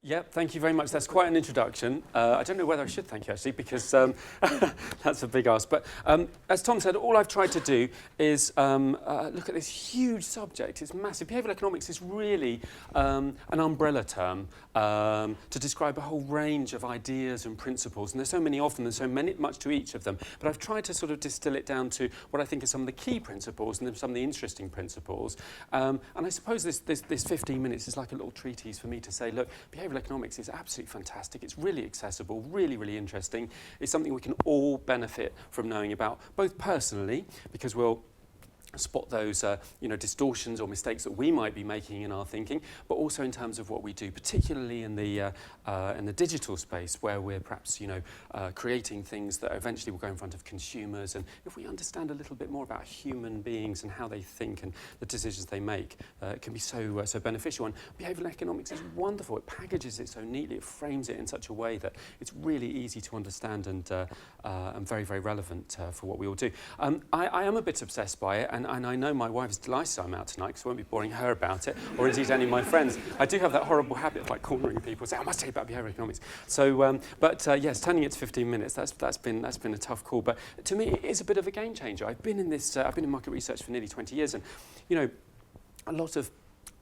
Yep, thank you very much. That's quite an introduction. I don't know whether I should thank you, actually, because that's a big ask. But as Tom said, all I've tried to do is look at this huge subject. It's massive. Behavioural economics is really an umbrella term to describe a whole range of ideas and principles. And there's so many of them, there's so much to each of them. But I've tried to sort of distill it down to what I think are some of the key principles and some of the interesting principles. And I suppose this 15 minutes is like a little treatise for me to say, look, behavioural economics is absolutely fantastic. It's really accessible, really, really interesting. It's something we can all benefit from knowing about, both personally, because we'll spot those distortions or mistakes that we might be making in our thinking, but also in terms of what we do, particularly in the digital space, where we're perhaps creating things that eventually will go in front of consumers. And if we understand a little bit more about human beings and how they think and the decisions they make, it can be so beneficial. And behavioural economics is wonderful. It packages it so neatly. It frames it in such a way that it's really easy to understand and very, very relevant for what we all do. I am a bit obsessed by it, and I know my wife is delighted I'm out tonight, because I won't be boring her about it, or indeed any of my friends. I do have that horrible habit of cornering people, say, I must tell you about behavioural economics. So, yes, turning it to 15 minutes, that's been a tough call. But to me, it is a bit of a game changer. I've been in market research for nearly 20 years, and a lot of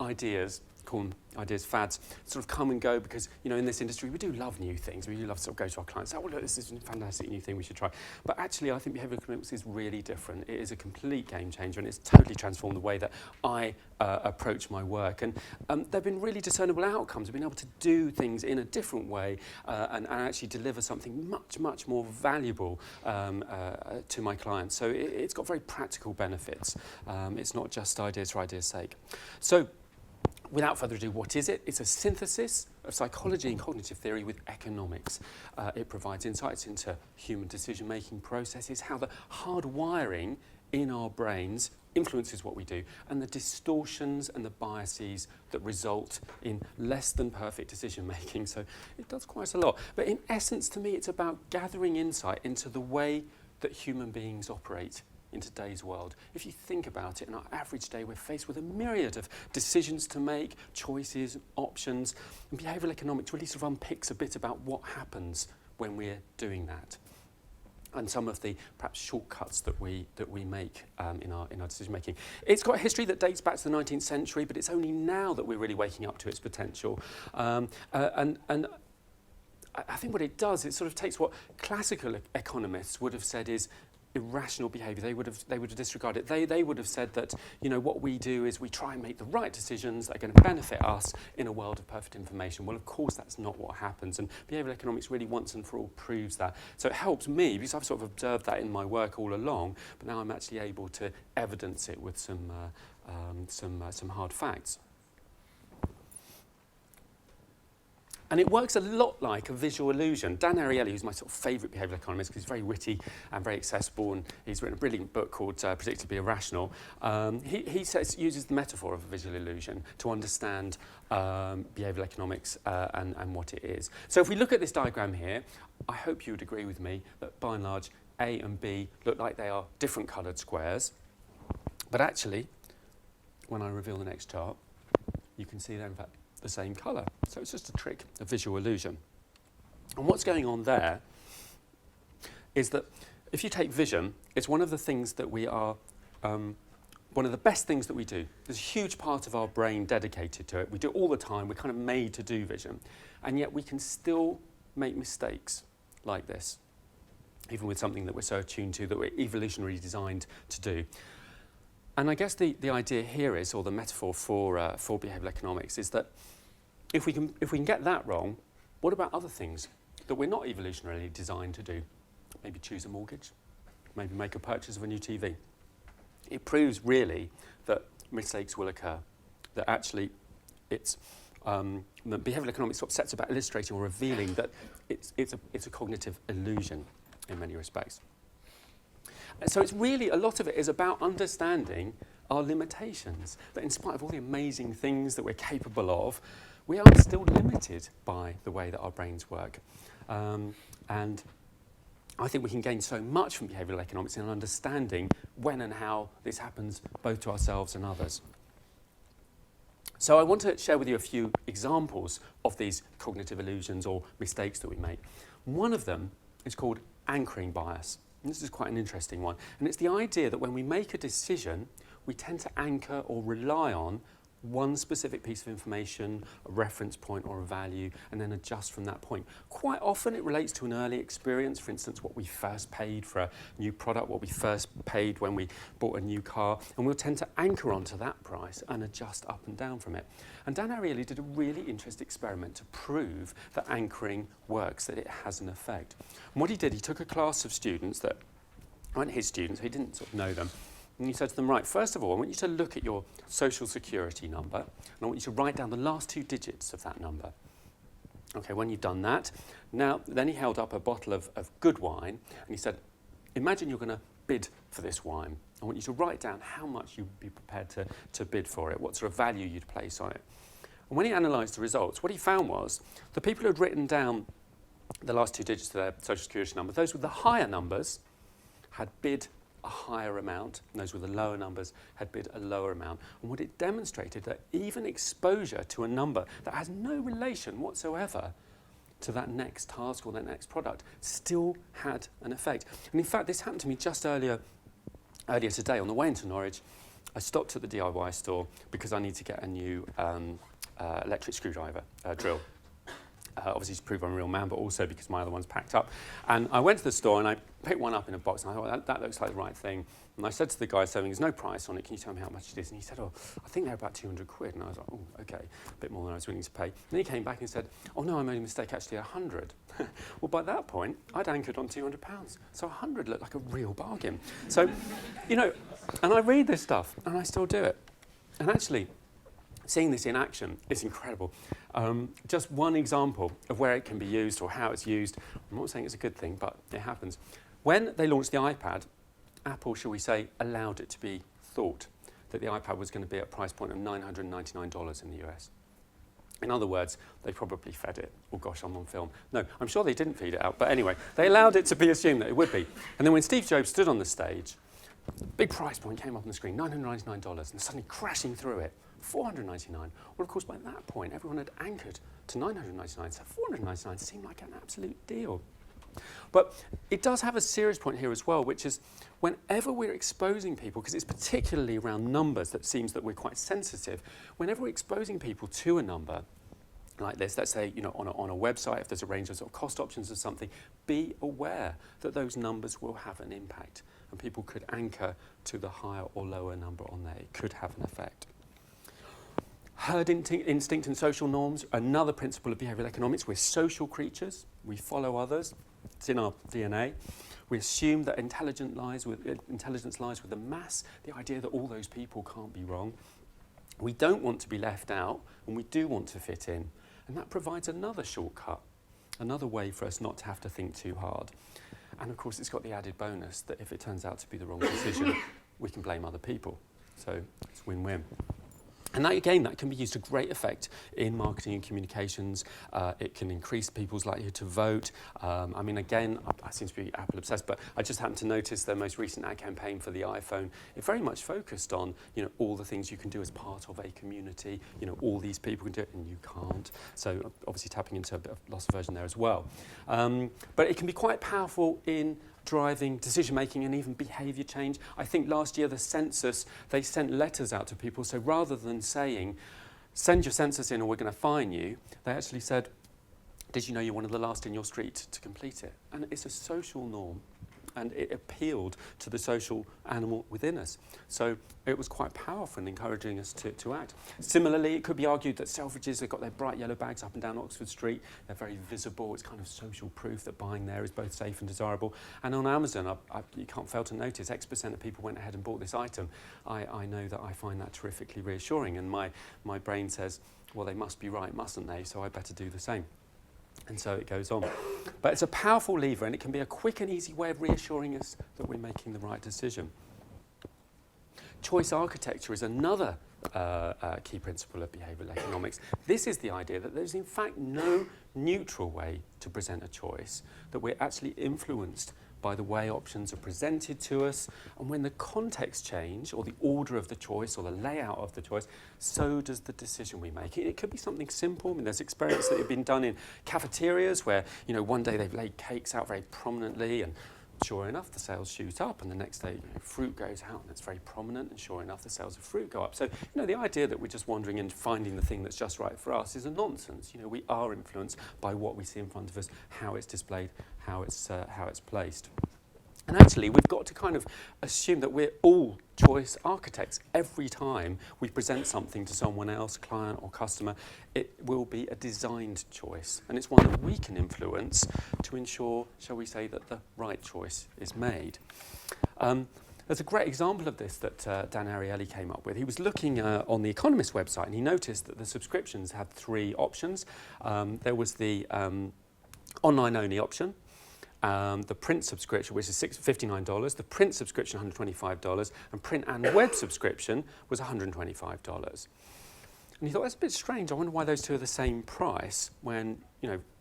ideas, call them ideas, fads, sort of come and go, because in this industry we do love new things. We do love to sort of go to our clients, oh well, look, this is a fantastic new thing we should try. But actually I think behavioural economics is really different. It is a complete game changer, and it's totally transformed the way that I approach my work. And there have been really discernible outcomes. I've been able to do things in a different way and actually deliver something much, much more valuable to my clients. So it's got very practical benefits. It's not just ideas for ideas' sake. So, without further ado, what is it? It's a synthesis of psychology and cognitive theory with economics. It provides insights into human decision-making processes, how the hardwiring in our brains influences what we do, and the distortions and the biases that result in less than perfect decision-making. So it does quite a lot. But in essence, to me, it's about gathering insight into the way that human beings operate in today's world. If you think about it, in our average day, we're faced with a myriad of decisions to make, choices, options, and behavioural economics really sort of unpicks a bit about what happens when we're doing that, and some of the perhaps shortcuts that we make in our decision making. It's got a history that dates back to the 19th century, but it's only now that we're really waking up to its potential. And I think what it does, it sort of takes what classical economists would have said is irrational behaviour. They would have disregarded it. They would have said that what we do is we try and make the right decisions that are going to benefit us in a world of perfect information. Well, of course that's not what happens, and behavioural economics really once and for all proves that. So it helps me, because I've sort of observed that in my work all along, but now I'm actually able to evidence it with some hard facts. And it works a lot like a visual illusion. Dan Ariely, who's my sort of favourite behavioural economist, because he's very witty and very accessible, and he's written a brilliant book called Predictably Irrational. He uses the metaphor of a visual illusion to understand behavioural economics and what it is. So if we look at this diagram here, I hope you would agree with me that by and large A and B look like they are different coloured squares. But actually, when I reveal the next chart, you can see they're in fact the same colour. So it's just a trick of visual illusion. And what's going on there is that if you take vision, it's one of the things that we are, one of the best things that we do. There's a huge part of our brain dedicated to it. We do it all the time. We're kind of made to do vision. And yet we can still make mistakes like this, even with something that we're so attuned to, that we're evolutionarily designed to do. And I guess the idea here is, or the metaphor for behavioural economics, is that if we can get that wrong, what about other things that we're not evolutionarily designed to do? Maybe choose a mortgage, maybe make a purchase of a new TV. It proves really that mistakes will occur, that actually it's the behavioural economics sort of sets about illustrating or revealing that it's a cognitive illusion in many respects. So it's really, a lot of it is about understanding our limitations, that in spite of all the amazing things that we're capable of, we are still limited by the way that our brains work. And I think we can gain so much from behavioural economics in understanding when and how this happens both to ourselves and others. So I want to share with you a few examples of these cognitive illusions or mistakes that we make. One of them is called anchoring bias. And this is quite an interesting one. And it's the idea that when we make a decision, we tend to anchor or rely on one specific piece of information, a reference point or a value, and then adjust from that point. Quite often it relates to an early experience, for instance, what we first paid for a new product, what we first paid when we bought a new car, and we'll tend to anchor onto that price and adjust up and down from it. And Dan Ariely did a really interesting experiment to prove that anchoring works, that it has an effect. And what he did, he took a class of students that weren't his students, he didn't sort of know them, and he said to them, right, first of all, I want you to look at your social security number, and I want you to write down the last 2 digits of that number. Okay, when you've done that, then he held up a bottle of good wine, and he said, imagine you're going to bid for this wine. I want you to write down how much you'd be prepared to bid for it, what sort of value you'd place on it. And when he analysed the results, what he found was the people who had written down the last 2 digits of their social security number, those with the higher numbers had bid a higher amount, and those with the lower numbers had bid a lower amount. And what it demonstrated that even exposure to a number that has no relation whatsoever to that next task or that next product still had an effect. And in fact, this happened to me just earlier today on the way into Norwich. I stopped at the DIY store because I need to get a new electric screwdriver drill. Obviously to prove I'm a real man, but also because my other one's packed up. And I went to the store and I picked one up in a box, and I thought, that looks like the right thing. And I said to the guy selling, there's no price on it, can you tell me how much it is? And he said, oh, I think they're about 200 quid. And I was like, oh, okay, a bit more than I was willing to pay. And then he came back and said, oh no, I made a mistake, actually 100. Well, by that point, I'd anchored on £200. So 100 looked like a real bargain. So, you know, and I read this stuff and I still do it. And actually, seeing this in action is incredible. Just one example of where it can be used or how it's used. I'm not saying it's a good thing, but it happens. When they launched the iPad, Apple, shall we say, allowed it to be thought that the iPad was going to be at a price point of $999 in the US. In other words, they probably fed it. Oh gosh, I'm on film. No, I'm sure they didn't feed it out. But anyway, they allowed it to be assumed that it would be. And then when Steve Jobs stood on the stage, big price point came up on the screen, $999, and suddenly crashing through it, $499. Well, of course, by that point, everyone had anchored to $999, so $499 seemed like an absolute deal. But it does have a serious point here as well, which is whenever we're exposing people, because it's particularly around numbers that seems that we're quite sensitive, whenever we're exposing people to a number like this, let's say, you know, on a website, if there's a range of sort of cost options or something, be aware that those numbers will have an impact, and people could anchor to the higher or lower number on there. It could have an effect. Herd instinct and social norms, another principle of behavioural economics. We're social creatures. We follow others. It's in our DNA. We assume that intelligence lies with the mass, the idea that all those people can't be wrong. We don't want to be left out, and we do want to fit in. And that provides another shortcut, another way for us not to have to think too hard. And of course, it's got the added bonus that if it turns out to be the wrong decision, we can blame other people. So it's win-win. And that, again, that can be used to great effect in marketing and communications. It can increase people's likelihood to vote. I mean, again, I seem to be Apple obsessed, but I just happened to notice their most recent ad campaign for the iPhone. It very much focused on, you know, all the things you can do as part of a community. You know, all these people can do it and you can't. So obviously tapping into a bit of loss aversion there as well. But it can be quite powerful in driving decision-making and even behaviour change. I think last year the Census, they sent letters out to people. So rather than saying, send your census in or we're going to fine you, they actually said, did you know you're one of the last in your street to complete it? And it's a social norm, and it appealed to the social animal within us. So it was quite powerful in encouraging us to act. Similarly, it could be argued that Selfridges have got their bright yellow bags up and down Oxford Street. They're very visible. It's kind of social proof that buying there is both safe and desirable. And on Amazon, you can't fail to notice X% of people went ahead and bought this item. I know that I find that terrifically reassuring, and my brain says, well, they must be right, mustn't they? So I better do the same. And so it goes on. But it's a powerful lever, and it can be a quick and easy way of reassuring us that we're making the right decision. Choice architecture is another key principle of behavioural economics. This is the idea that there's in fact no neutral way to present a choice, that we're actually influenced by the way options are presented to us. And when the context change, or the order of the choice, or the layout of the choice, so does the decision we make. It could be something simple. I mean, there's experiments that have been done in cafeterias where, one day they've laid cakes out very prominently, and sure enough, the sales shoot up, and the next day, fruit goes out, and it's very prominent, and sure enough, the sales of fruit go up. So, the idea that we're just wandering and finding the thing that's just right for us is a nonsense. We are influenced by what we see in front of us, how it's displayed, how it's placed. And actually, we've got to kind of assume that we're all choice architects. Every time we present something to someone else, client or customer, it will be a designed choice. And it's one that we can influence to ensure, shall we say, that the right choice is made. There's a great example of this that Dan Ariely came up with. He was looking on the Economist website, and he noticed that the subscriptions had 3 options. There was the online-only option, the print subscription, which is $59, the print subscription, $125, and print and web subscription was $125. And he thought, that's a bit strange. I wonder why those two are the same price when,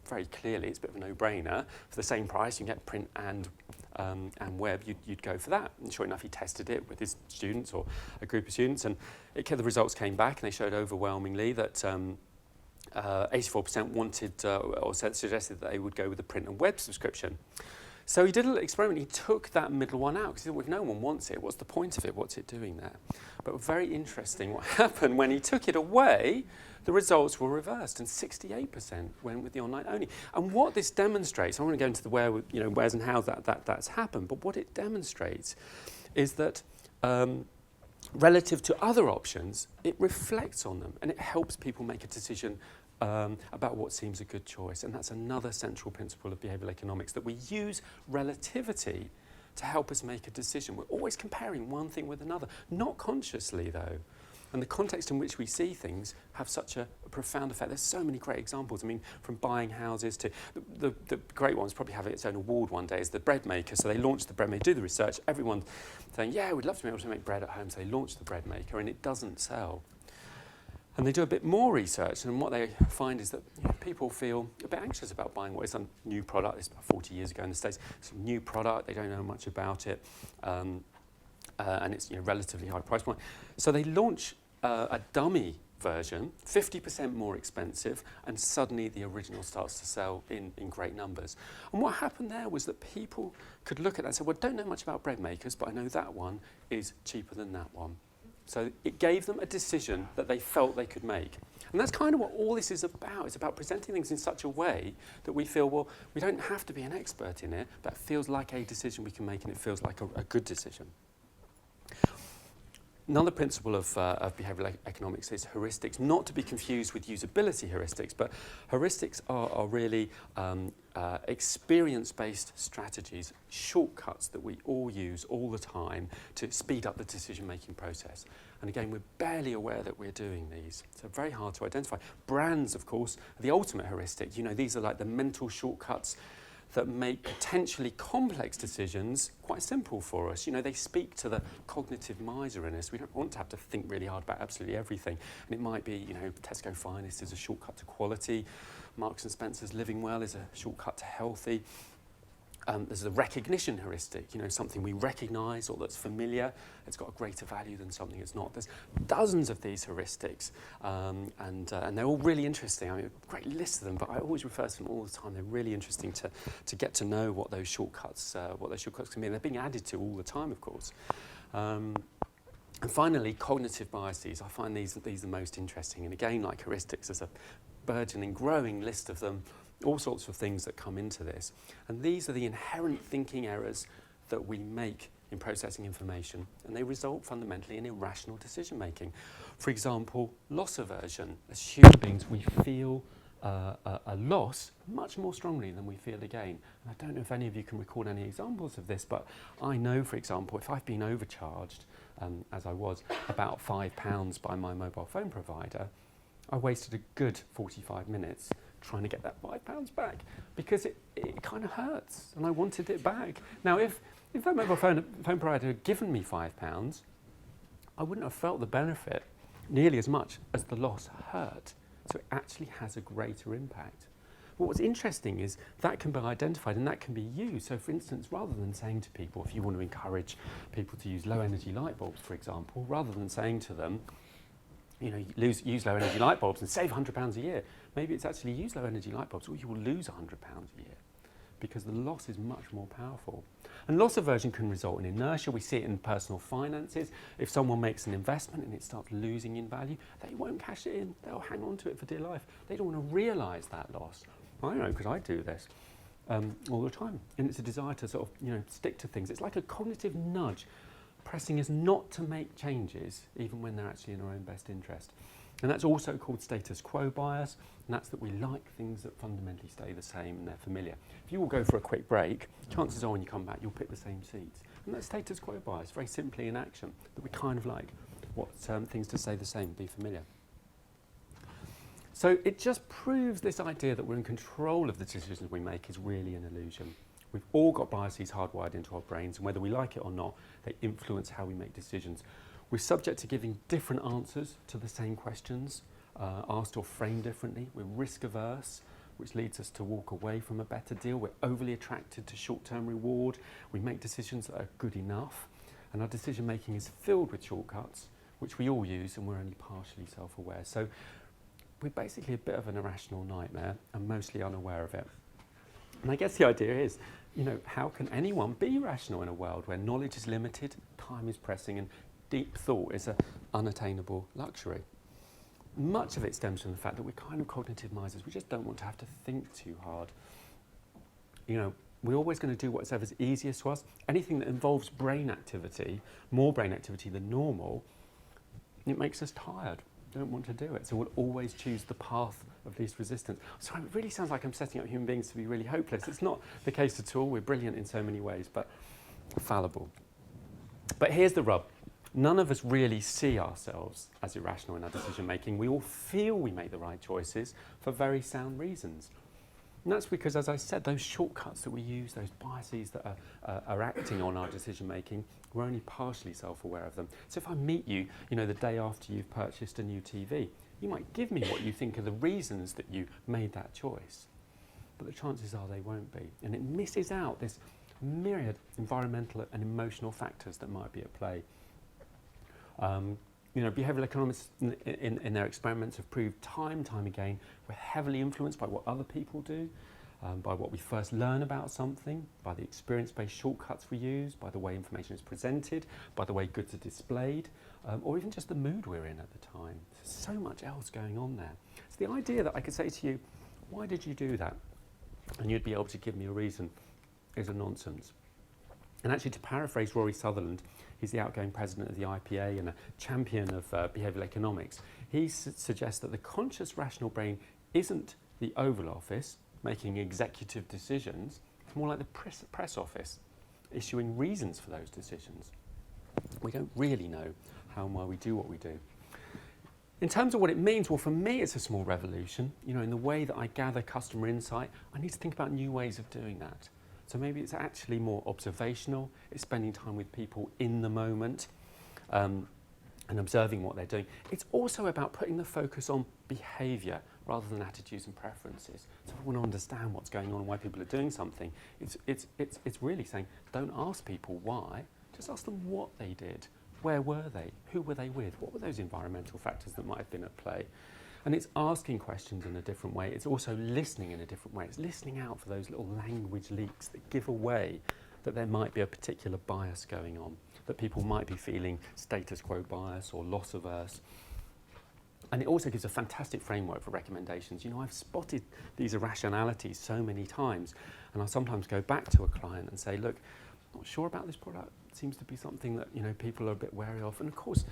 very clearly it's a bit of a no-brainer. For the same price, you can get print and web, you'd go for that. And sure enough, he tested it with his students or a group of students, and the results came back, and they showed overwhelmingly that 84% wanted or suggested that they would go with the print and web subscription. So he did a little experiment. He took that middle one out because he thought, well, if no one wants it, what's the point of it? What's it doing there? But very interesting what happened when he took it away, the results were reversed, and 68% went with the online only. And what this demonstrates, I want to go into the where's and how that's happened, but what it demonstrates is that relative to other options, it reflects on them and it helps people make a decision about what seems a good choice. And that's another central principle of behavioural economics, that we use relativity to help us make a decision. We're always comparing one thing with another, not consciously though. And the context in which we see things have such a profound effect. There's so many great examples. I mean, from buying houses to the great ones probably have its own award one day, is the bread maker. So they launched the bread maker, do the research, everyone's saying, yeah, we'd love to be able to make bread at home. So they launched the bread maker and it doesn't sell. And they do a bit more research, and what they find is that people feel a bit anxious about buying what is a new product. It's about 40 years ago in the States. It's a new product, they don't know much about it, and it's relatively high price point. So they launch a dummy version, 50% more expensive, and suddenly the original starts to sell in great numbers. And what happened there was that people could look at that and say, well, I don't know much about bread makers, but I know that one is cheaper than that one. So it gave them a decision that they felt they could make. And that's kind of what all this is about. It's about presenting things in such a way that we feel, well, we don't have to be an expert in it, but it feels like a decision we can make, and it feels like a good decision. Another principle of behavioural economics is heuristics, not to be confused with usability heuristics, but heuristics are really experience-based strategies, shortcuts that we all use all the time to speed up the decision-making process. And again, we're barely aware that we're doing these, so very hard to identify. Brands, of course, are the ultimate heuristic. These are like the mental shortcuts that make potentially complex decisions quite simple for us. They speak to the cognitive miser in us. We don't want to have to think really hard about absolutely everything. And it might be, Tesco Finest is a shortcut to quality. Marks and Spencer's Living Well is a shortcut to healthy. There's the recognition heuristic, something we recognise or that's familiar. It's got a greater value than something it's not. There's dozens of these heuristics, and they're all really interesting. I mean, a great list of them, but I always refer to them all the time. They're really interesting to get to know what those shortcuts can be. And they're being added to all the time, of course. And finally, cognitive biases. I find these are the most interesting. And again, like heuristics, there's a burgeoning, growing list of them. All sorts of things that come into this. And these are the inherent thinking errors that we make in processing information, and they result fundamentally in irrational decision making. For example, loss aversion. As human beings, we feel a loss much more strongly than we feel a gain. And I don't know if any of you can recall any examples of this, but I know, for example, if I've been overcharged, as I was, about £5 by my mobile phone provider, I wasted a good 45 minutes trying to get that £5 back, because it kind of hurts and I wanted it back. Now, if that mobile phone provider had given me £5, I wouldn't have felt the benefit nearly as much as the loss hurt. So it actually has a greater impact. But what's interesting is that can be identified and that can be used. So for instance, rather than saying to people, if you want to encourage people to use low energy light bulbs, for example, rather than saying to them, use low energy light bulbs and save £100 a year, maybe it's actually use low energy light bulbs or you will lose £100 a year, because the loss is much more powerful. And loss aversion can result in inertia. We see it in personal finances. If someone makes an investment and it starts losing in value, they won't cash it in. They'll hang on to it for dear life. They don't want to realise that loss. I know, because I do this all the time. And it's a desire to sort of, stick to things. It's like a cognitive nudge pressing us not to make changes, even when they're actually in our own best interest. And that's also called status quo bias, and that's that we like things that fundamentally stay the same and they're familiar. If you will go for a quick break, chances are when you come back you'll pick the same seats. And that's status quo bias, very simply in action, that we kind of like what things to stay the same, be familiar. So it just proves this idea that we're in control of the decisions we make is really an illusion. We've all got biases hardwired into our brains, and whether we like it or not, they influence how we make decisions. We're subject to giving different answers to the same questions, asked or framed differently. We're risk averse, which leads us to walk away from a better deal. We're overly attracted to short-term reward. We make decisions that are good enough, and our decision making is filled with shortcuts, which we all use, and we're only partially self-aware. So we're basically a bit of an irrational nightmare and mostly unaware of it. And I guess the idea is, how can anyone be rational in a world where knowledge is limited, time is pressing, and deep thought is an unattainable luxury? Much of it stems from the fact that we're kind of cognitive misers. We just don't want to have to think too hard. We're always going to do whatever's easiest to us. Anything that involves brain activity, more brain activity than normal, it makes us tired. Don't want to do it. So we'll always choose the path of least resistance. So it really sounds like I'm setting up human beings to be really hopeless. It's not the case at all. We're brilliant in so many ways, but fallible. But here's the rub. None of us really see ourselves as irrational in our decision making. We all feel we make the right choices for very sound reasons. And that's because, as I said, those shortcuts that we use, those biases that are acting on our decision making, we're only partially self-aware of them. So if I meet you, the day after you've purchased a new TV, you might give me what you think are the reasons that you made that choice. But the chances are they won't be. And it misses out this myriad environmental and emotional factors that might be at play. Behavioural economists in their experiments have proved time and time again we're heavily influenced by what other people do, by what we first learn about something, by the experience-based shortcuts we use, by the way information is presented, by the way goods are displayed, or even just the mood we're in at the time. There's so much else going on there. So the idea that I could say to you, why did you do that? And you'd be able to give me a reason is a nonsense. And actually, to paraphrase Rory Sutherland, he's the outgoing president of the IPA and a champion of behavioural economics. He suggests that the conscious rational brain isn't the Oval Office making executive decisions. It's more like the press office issuing reasons for those decisions. We don't really know how and why we do what we do. In terms of what it means, well, for me, it's a small revolution. In the way that I gather customer insight, I need to think about new ways of doing that. So maybe it's actually more observational. It's spending time with people in the moment and observing what they're doing. It's also about putting the focus on behaviour rather than attitudes and preferences. So if I want to understand what's going on and why people are doing something, it's really saying, don't ask people why, just ask them what they did. Where were they? Who were they with? What were those environmental factors that might have been at play? And it's asking questions in a different way. It's also listening in a different way. It's listening out for those little language leaks that give away that there might be a particular bias going on, that people might be feeling status quo bias or loss averse. And it also gives a fantastic framework for recommendations. I've spotted these irrationalities so many times, and I sometimes go back to a client and say, look, not sure about this product. It seems to be something that people are a bit wary of. And of course,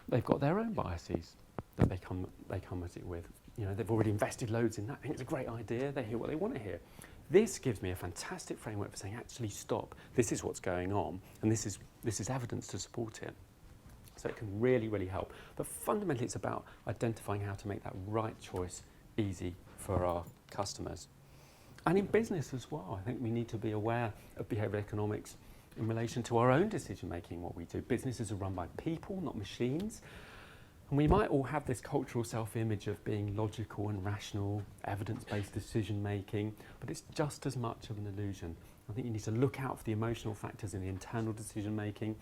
they've got their own biases that they come at it with. They've already invested loads in that. I think it's a great idea. They hear what they want to hear. This gives me a fantastic framework for saying, actually, stop. This is what's going on, and this is evidence to support it. So it can really, really help. But fundamentally, it's about identifying how to make that right choice easy for our customers. And in business as well, I think we need to be aware of behavioural economics in relation to our own decision-making, what we do. Businesses are run by people, not machines. And we might all have this cultural self-image of being logical and rational, evidence-based decision-making, but it's just as much of an illusion. I think you need to look out for the emotional factors in the internal decision-making,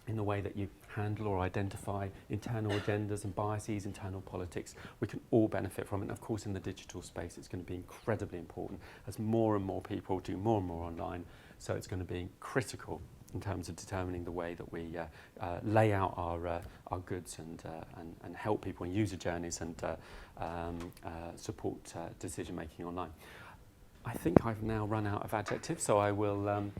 in the way that you handle or identify internal agendas and biases, internal politics. We can all benefit from it. And of course, in the digital space, it's going to be incredibly important as more and more people do more and more online. So it's going to be critical in terms of determining the way that we lay out our goods and help people in user journeys and support decision-making online. I think I've now run out of adjectives, so I will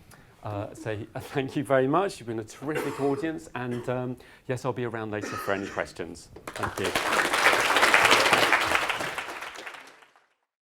say thank you very much. You've been a terrific audience, and yes, I'll be around later for any questions. Thank you.